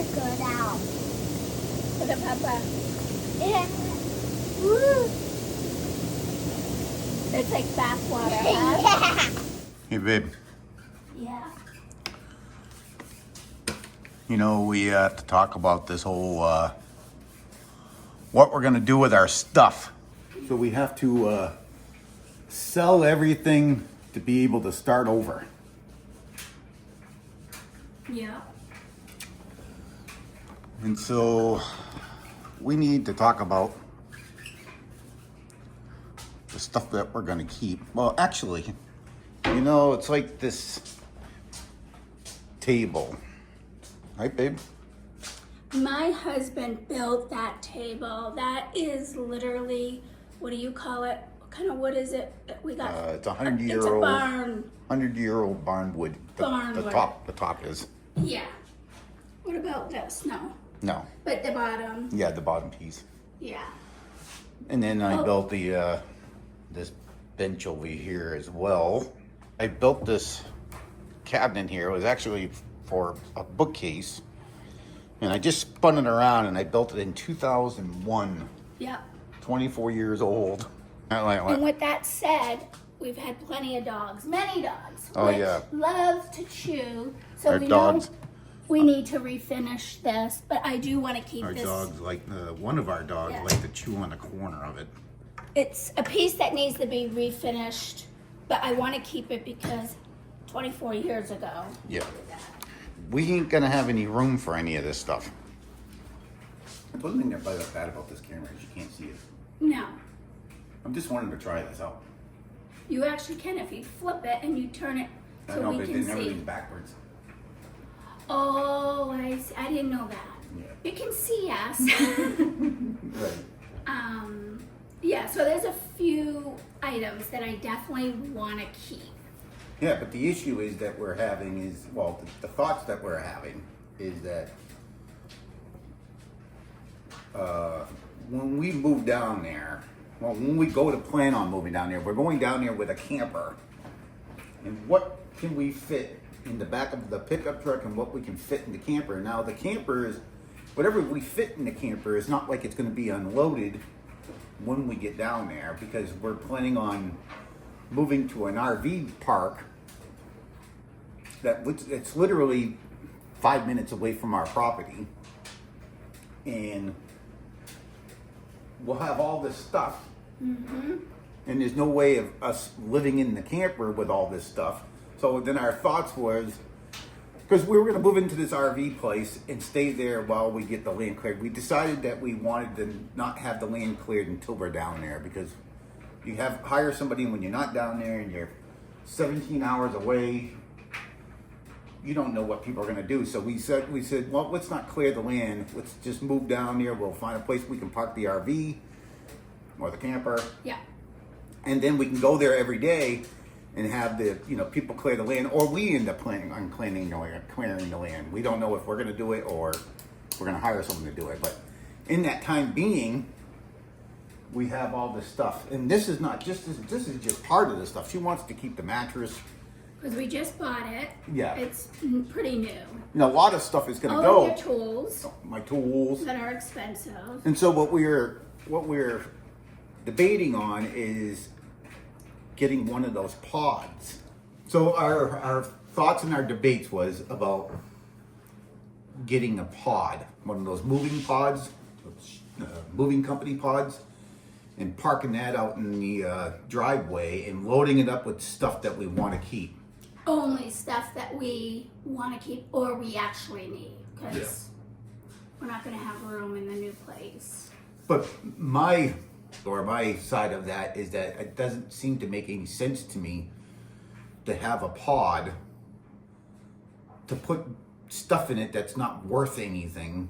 good out. For the papa. Yeah. Woo. It's like bath water, huh? Hey, babe. Yeah. You know, we have to talk about this whole, what we're gonna do with our stuff. So we have to, sell everything to be able to start over. Yeah. And so we need to talk about the stuff that we're gonna keep. Well, actually, you know, it's like this table. Right, babe? My husband built that table. That is literally, what do you call it? What kind of wood is it? We got. It's a 100-year-old. It's a barn. 100-year-old barnwood. Barnwood. The top is. Yeah. What about this? No. No. But the bottom. Yeah, the bottom piece. Yeah. And then I Oh. built the this bench over here as well. I built this cabinet here. It was actually for a bookcase. And I just spun it around and I built it in 2001. Yep. 24 years old. And with that said, we've had plenty of dogs, many dogs, Oh, which yeah. love to chew. So Our we dogs- know we need to refinish this, but I do want to keep Our this. dogs one of our dogs Yeah. like to chew on the corner of it. It's a piece that needs to be refinished, but I want to keep it because 24 years ago. Yeah. We ain't gonna have any room for any of this stuff. The one thing that bad about this camera is you can't see it. No, I'm just wanting to try this out. you actually can if you flip it and you turn it I so know, we but can then see. everything's backwards. Oh, I see. I didn't know that. Yeah. You can see us. Right. Yeah, so there's a few items that I definitely want to keep. Yeah, but the issue is that we're having is, well, the thoughts that we're having is that when we move down there, well, when we go to plan on moving down there, we're going down there with a camper. And what can we fit in the back of the pickup truck and what we can fit in the camper? Now, the camper is, whatever we fit in the camper is not like it's going to be unloaded when we get down there because we're planning on moving to an RV park it's literally 5 minutes away from our property, and we'll have all this stuff. And there's no way of us living in the camper with all this stuff. So then our thoughts was, because we were going to move into this RV place and stay there while we get the land cleared. We decided that we wanted to not have the land cleared until we're down there because you hire somebody when you're not down there and you're 17 hours away. You don't know what people are going to do. So we said, well, let's not clear the land. Let's just move down there. We'll find a place we can park the RV or the camper. Yeah. And then we can go there every day and have the, people clear the land, or we end up planning on clearing the land. We don't know if we're going to do it or we're going to hire someone to do it. But in that time being, we have all this stuff. And this is just part of the stuff. She wants to keep the mattress. Because we just bought it. Yeah. It's pretty new. And a lot of stuff is going to All go. of your tools My tools. that are expensive. And so what we're debating on is getting one of those pods. So our thoughts and our debates was about getting a pod, one of those moving pods, moving company pods, and parking that out in the driveway and loading it up with stuff that we want to keep. Only stuff that we want to keep or we actually need. Because we're not going to have room in the new place. But my side of that is that it doesn't seem to make any sense to me to have a pod to put stuff in it that's not worth anything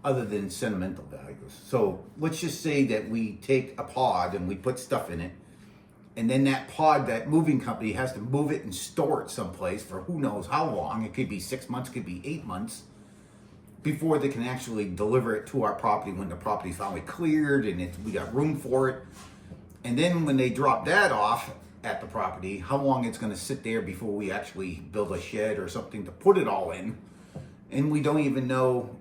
other than sentimental values. So let's just say that we take a pod and we put stuff in it, and then that pod, that moving company has to move it and store it someplace for who knows how long. It could be 6 months, it could be 8 months before they can actually deliver it to our property when the property's finally cleared and we got room for it. And then when they drop that off at the property, how long it's going to sit there before we actually build a shed or something to put it all in And we don't even know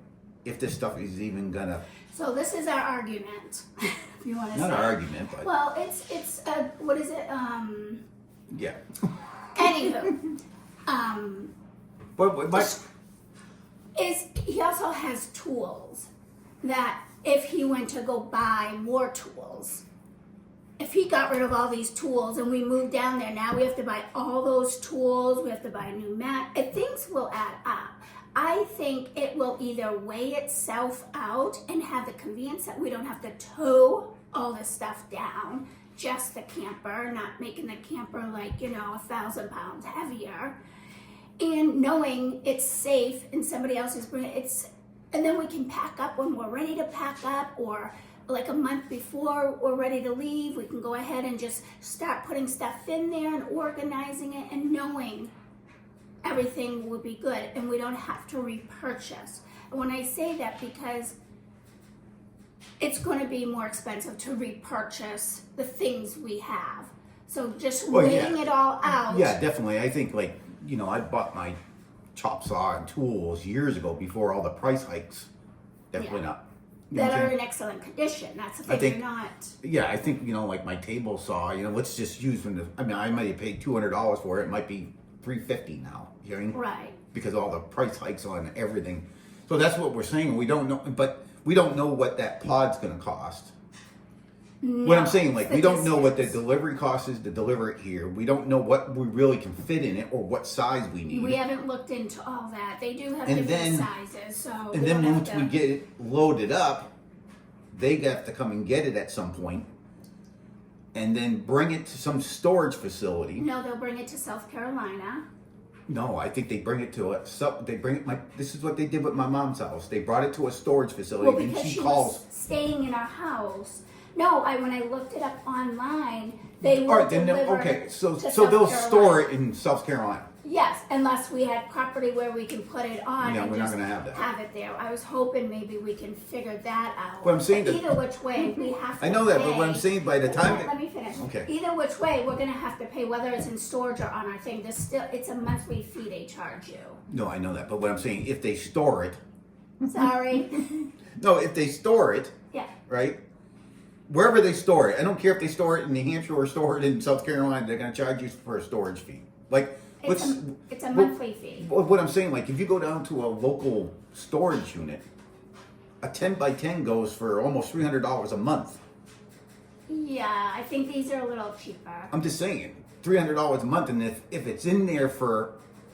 if this stuff is even gonna, So this is our argument, if you want to not say. an argument, but Well, it's what is it? yeah. Anywho, But my, is he also has tools that if he went to go buy more tools, if he got rid of all these tools and we moved down there, now we have to buy all those tools, we have to buy a new mat, things will add up. I think it will either weigh itself out and have the convenience that we don't have to tow all this stuff down, just the camper, not making the camper like, 1,000 pounds heavier, and knowing it's safe and somebody else is bringing it, and then we can pack up when we're ready to pack up, or like a month before we're ready to leave, we can go ahead and just start putting stuff in there and organizing it and knowing everything will be good and we don't have to repurchase. And when I say that, because it's going to be more expensive to repurchase the things we have. So just weighing it all out. yeah, definitely. I think I bought my chop saw and tools years ago before all the price hikes that went up. You know That what I'm are saying? in excellent condition. That's the thing. I think- You're not. Yeah, I think, like my table saw, let's just use I might have paid $200 for it. It might be $350 now, you know? Right. Because all the price hikes on everything. So that's what we're saying. We don't know, but we don't know what that pod's going to cost. What I'm saying, it's we don't know what the distance. delivery cost is to deliver it here. We don't know what we really can fit in it or what size we need. We haven't looked into all that. They do have And different then- sizes, so And we then don't have once to, we get it loaded up, they have to come and get it at some point, and then bring it to some storage facility. No, they'll bring it to South Carolina. No, I think they bring it to a. They bring it. This is what they did with my mom's house. They brought it to a storage facility, Well, and because she she calls. was staying in our house. No, when I looked it up online, they All will right, then deliver okay. So to so South they'll Carolina. store it in South Carolina. Yes, unless we had property where we can put it on Yeah, and we're not just gonna have that. have it there. I was hoping maybe we can figure that out. Well, I'm saying But that- either which way, we have to I know that, but what I'm pay. saying by the time Let me finish. Okay. Either which way, we're gonna have to pay, whether it's in storage or on our thing. It's a monthly fee they charge you. No, I know that, but what I'm saying, if they store it, Sorry. no, if they store it, Yeah. right? Wherever they store it, I don't care if they store it in New Hampshire or store it in South Carolina. They're going to charge you for a storage fee. Like, It's a monthly fee. what I'm saying, like, if you go down to a local storage unit, a 10 by 10 goes for almost $300 a month. Yeah, I think these are a little cheaper. I'm just saying, $300 a month, and if it's in there for,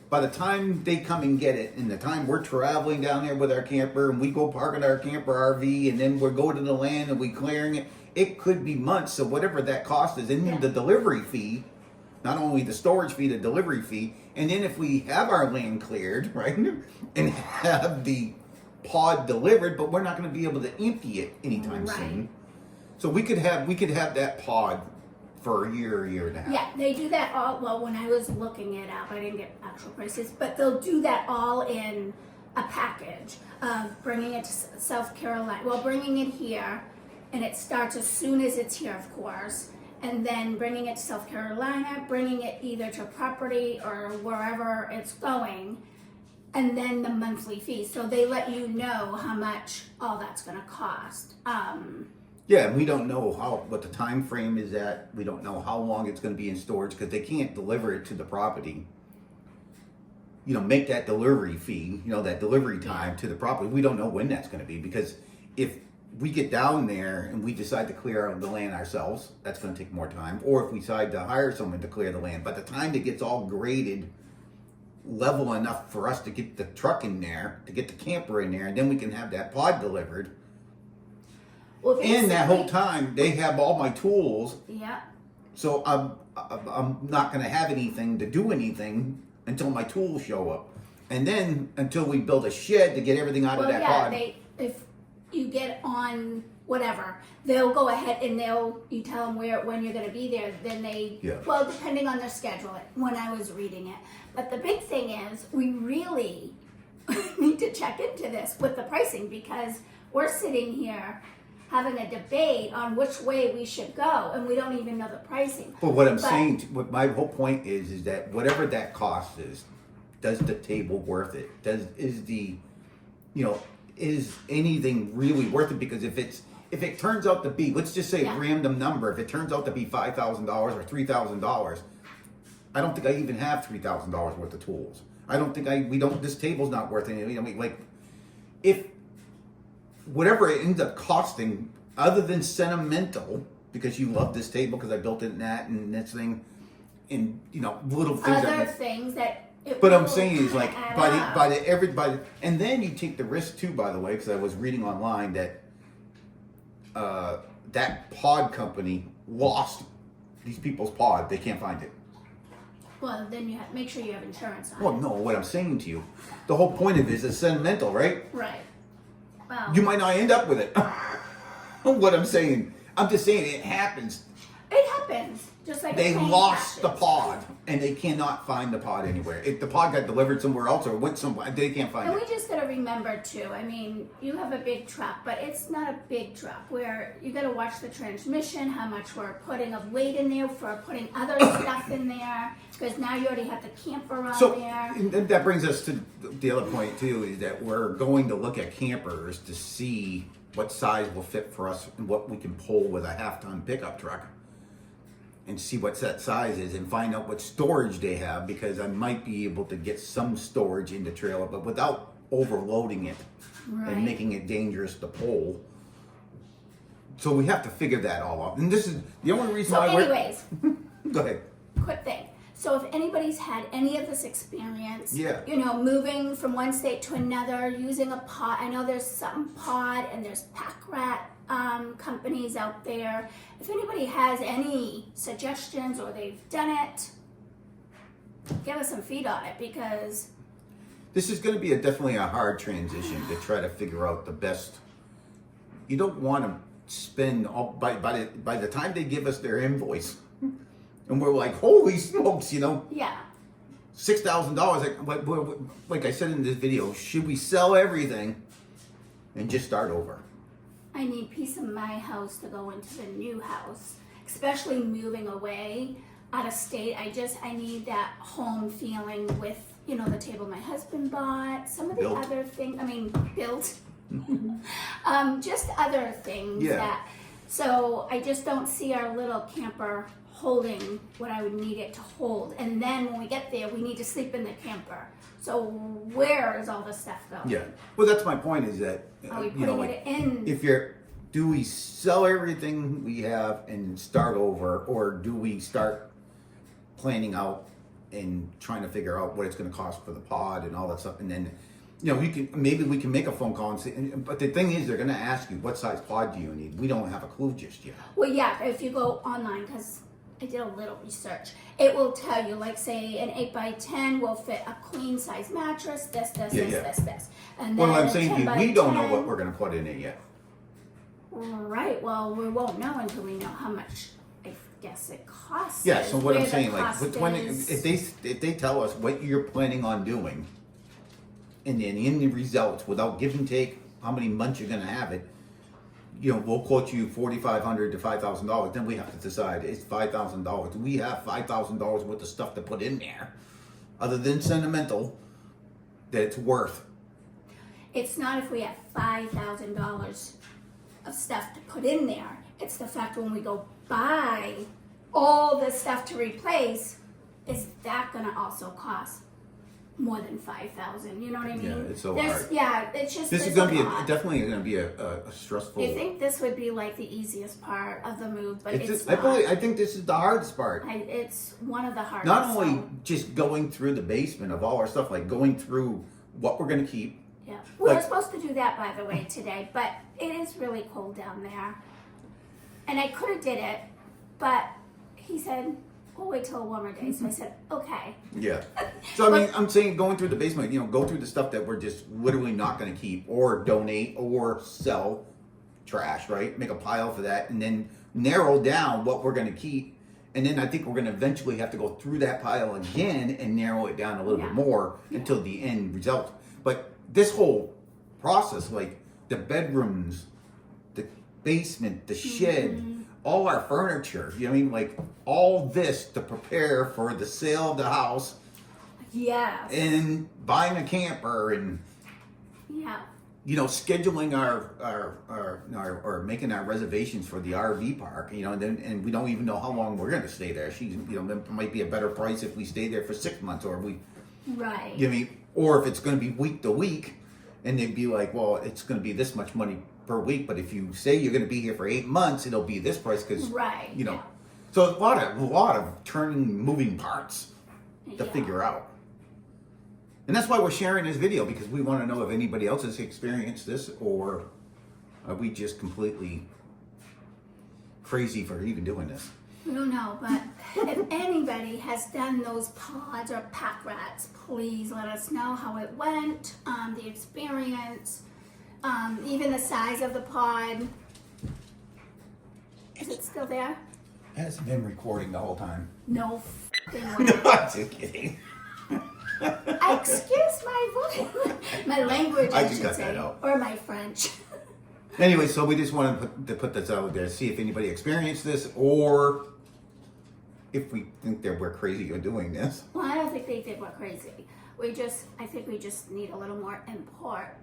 by the time they come and get it, and the time we're traveling down there with our camper, and we go park in our camper RV, and then we're going to the land and we clearing it, it could be months. So whatever that cost is, and then the delivery fee, not only the storage fee, the delivery fee, and then if we have our land cleared, right, and have the pod delivered, but we're not going to be able to empty it anytime Right. soon. So we could have that pod for a year and a half. Yeah, they do that all. Well, when I was looking it up, I didn't get actual prices, but they'll do that all in a package of bringing it to South Carolina. Well, bringing it here, and it starts as soon as it's here, of course, and then bringing it to South Carolina, bringing it either to property or wherever it's going, and then the monthly fee. So they let you know how much all that's going to cost. Yeah, and we don't know what the time frame is at. We don't know how long it's going to be in storage because they can't deliver it to the property. Make that delivery fee, that delivery time to the property. We don't know when that's going to be because if we get down there and we decide to clear the land ourselves, that's going to take more time. Or if we decide to hire someone to clear the land, by the time it gets all graded level enough for us to get the truck in there, to get the camper in there, and then we can have that pod delivered. Well, And that whole basically- time, they have all my tools, Yeah. so I'm not going to have anything to do anything until my tools show up, and then until we build a shed to get everything out of Well, that yeah, pod. if you get on whatever, they'll go ahead and you tell them when you're going to be there. Then well, depending on their schedule. When I was reading it, but the big thing is we really need to check into this with the pricing because we're sitting here having a debate on which way we should go, and we don't even know the pricing. But what I'm saying, what my whole point is that whatever that cost is, does the table worth it? Is the is anything really worth it? Because if it turns out to be, let's just say Yeah. a random number, if it turns out to be $5,000 or $3,000, I don't think I even have $3,000 worth of tools. I don't think this table's not worth anything. I mean, like, if whatever it ends up costing, other than sentimental, because you love this table because I built it in that and this thing, and little things. Other things that. But I'm saying is like add by up. the everybody, and then you take the risk too. By the way, because I was reading online that that pod company lost these people's pod. They can't find it. Well, then you make sure you have insurance on Well, it. no. What I'm saying to you, the whole point of it is it's sentimental, right? Right. Well, You might not end up with it. What I'm saying, I'm just saying it happens. it happens. Just like They a plane lost the crashes. pod, and they cannot find the pod anywhere. If the pod got delivered somewhere else or went somewhere, they can't find And it. we just gotta remember too. I mean, you have a big truck, but it's not a big truck. Where you gotta watch the transmission, how much we're putting of weight in there for putting other stuff in there. Because now you already have the camper on So there. and that brings us to the other point too, is that we're going to look at campers to see what size will fit for us and what we can pull with a half-ton pickup truck, and see what that size is, and find out what storage they have, because I might be able to get some storage in the trailer, but without overloading it Right. and making it dangerous to pull. So we have to figure that all out. And this is the only reason So, why anyways, we're. Go ahead. quick thing. So if anybody's had any of this experience, Yeah. moving from one state to another, using a pod. I know there's some pod and there's pack rat companies out there. If anybody has any suggestions or they've done it, give us some feed on it, because This is going to be definitely a hard transition to try to figure out the best. You don't want to spend all by the time they give us their invoice, and we're like, holy smokes, yeah, $6,000. Like I said in this video, should we sell everything and just start over? I need peace in my house to go into the new house, especially moving away out of state. I need that home feeling with, the table my husband bought, some of the Built. other things, built. Just other things Yeah. that, so I just don't see our little camper holding what I would need it to hold. And then when we get there, we need to sleep in the camper. So where is all this stuff going? Yeah. Well, that's my point. Is that Are we putting it in? do we sell everything we have and start over, or do we start planning out and trying to figure out what it's going to cost for the pod and all that stuff, and then maybe we can make a phone call and say, but the thing is, they're going to ask you, what size pod do you need? We don't have a clue just yet. Well, yeah, if you go online, because I did a little research, it will tell you, like, say, an 8x10 will fit a queen size mattress, this, Yeah. this. And then Well, I'm a saying 10 to by you, we don't know 10 what we're going to put in it yet. Right, well, we won't know until we know how much, I guess, it costs. Yeah. So what where I'm the saying, like, cost if they tell us what you're planning on doing, and then in the results, without give and take, how many months you're going to have it, we'll quote you $4,500 to $5,000. Then we have to decide, it's $5,000. Do we have $5,000 worth of stuff to put in there, other than sentimental, that it's worth? It's not if we have $5,000 of stuff to put in there. It's the fact when we go buy all this stuff to replace, is that going to also cost more than $5,000? You know what I mean? Yeah, it's so There's- hard. Yeah, it's just This is there's going to be lot. definitely going to be a stressful. You think this would be like the easiest part of the move, but it's I not. think this is the hardest part. It's one of the hardest. Not only so, just going through the basement of all our stuff, like going through what we're going to keep. yeah, we were like- supposed to do that, by the way, today, but it is really cold down there, and I could have did it, but he said we'll wait till a warmer day. So I said okay. Yeah. So I mean, I'm saying going through the basement, go through the stuff that we're just literally not going to keep, or donate, or sell, trash, right? Make a pile for that, and then narrow down what we're going to keep. And then I think we're going to eventually have to go through that pile again and narrow it down a little bit more until the end result. But this whole process, like the bedrooms, the basement, the shed, all our furniture, like all this to prepare for the sale of the house Yes. and buying a camper and Yeah. scheduling or making our reservations for the RV park, and we don't even know how long we're going to stay there. It might be a better price if we stay there for 6 months, or Right. or if it's going to be week to week, and they'd be like, well, it's going to be this much money per week, but if you say you're going to be here for 8 months, it'll be this price because, Right. Yeah. So a lot of moving parts to Yeah. figure out. And that's why we're sharing this video, because we want to know if anybody else has experienced this, or are we just completely crazy for even doing this? I don't know, but if anybody has done those pods or pack rats, please let us know how it went, the experience, even the size of the pod. Is it still there? It hasn't been recording the whole time. No f***ing way. No, I'm just kidding. Excuse my voice. My language, I I just should got say. that out. Or my French. Anyway, so we just wanted to put this out there, see if anybody experienced this, or if we think that we're crazy or doing this. Well, I don't think they think we're crazy. I think we just need a little more import.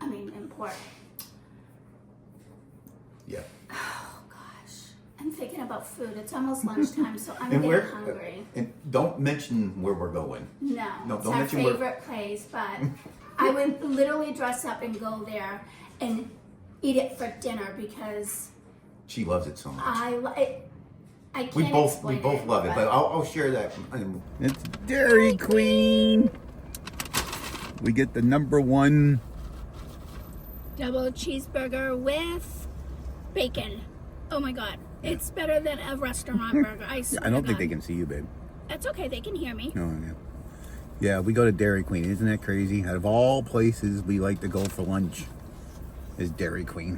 Yeah. Oh gosh, I'm thinking about food. It's almost lunchtime, so I'm And getting hungry. And don't mention where we're going. No, No, it's don't our mention where- favorite place, but I would literally dress up and go there and eat it for dinner because She loves it so much. I can't We both explain love it, but I'll share that. It's Dairy Queen. We get the #1. double cheeseburger with bacon. Oh my god, it's better than a restaurant burger. I swear I don't to think God. they can see you, babe. That's okay. They can hear me. Oh, yeah. Yeah, we go to Dairy Queen. Isn't that crazy? Out of all places we like to go for lunch is Dairy Queen.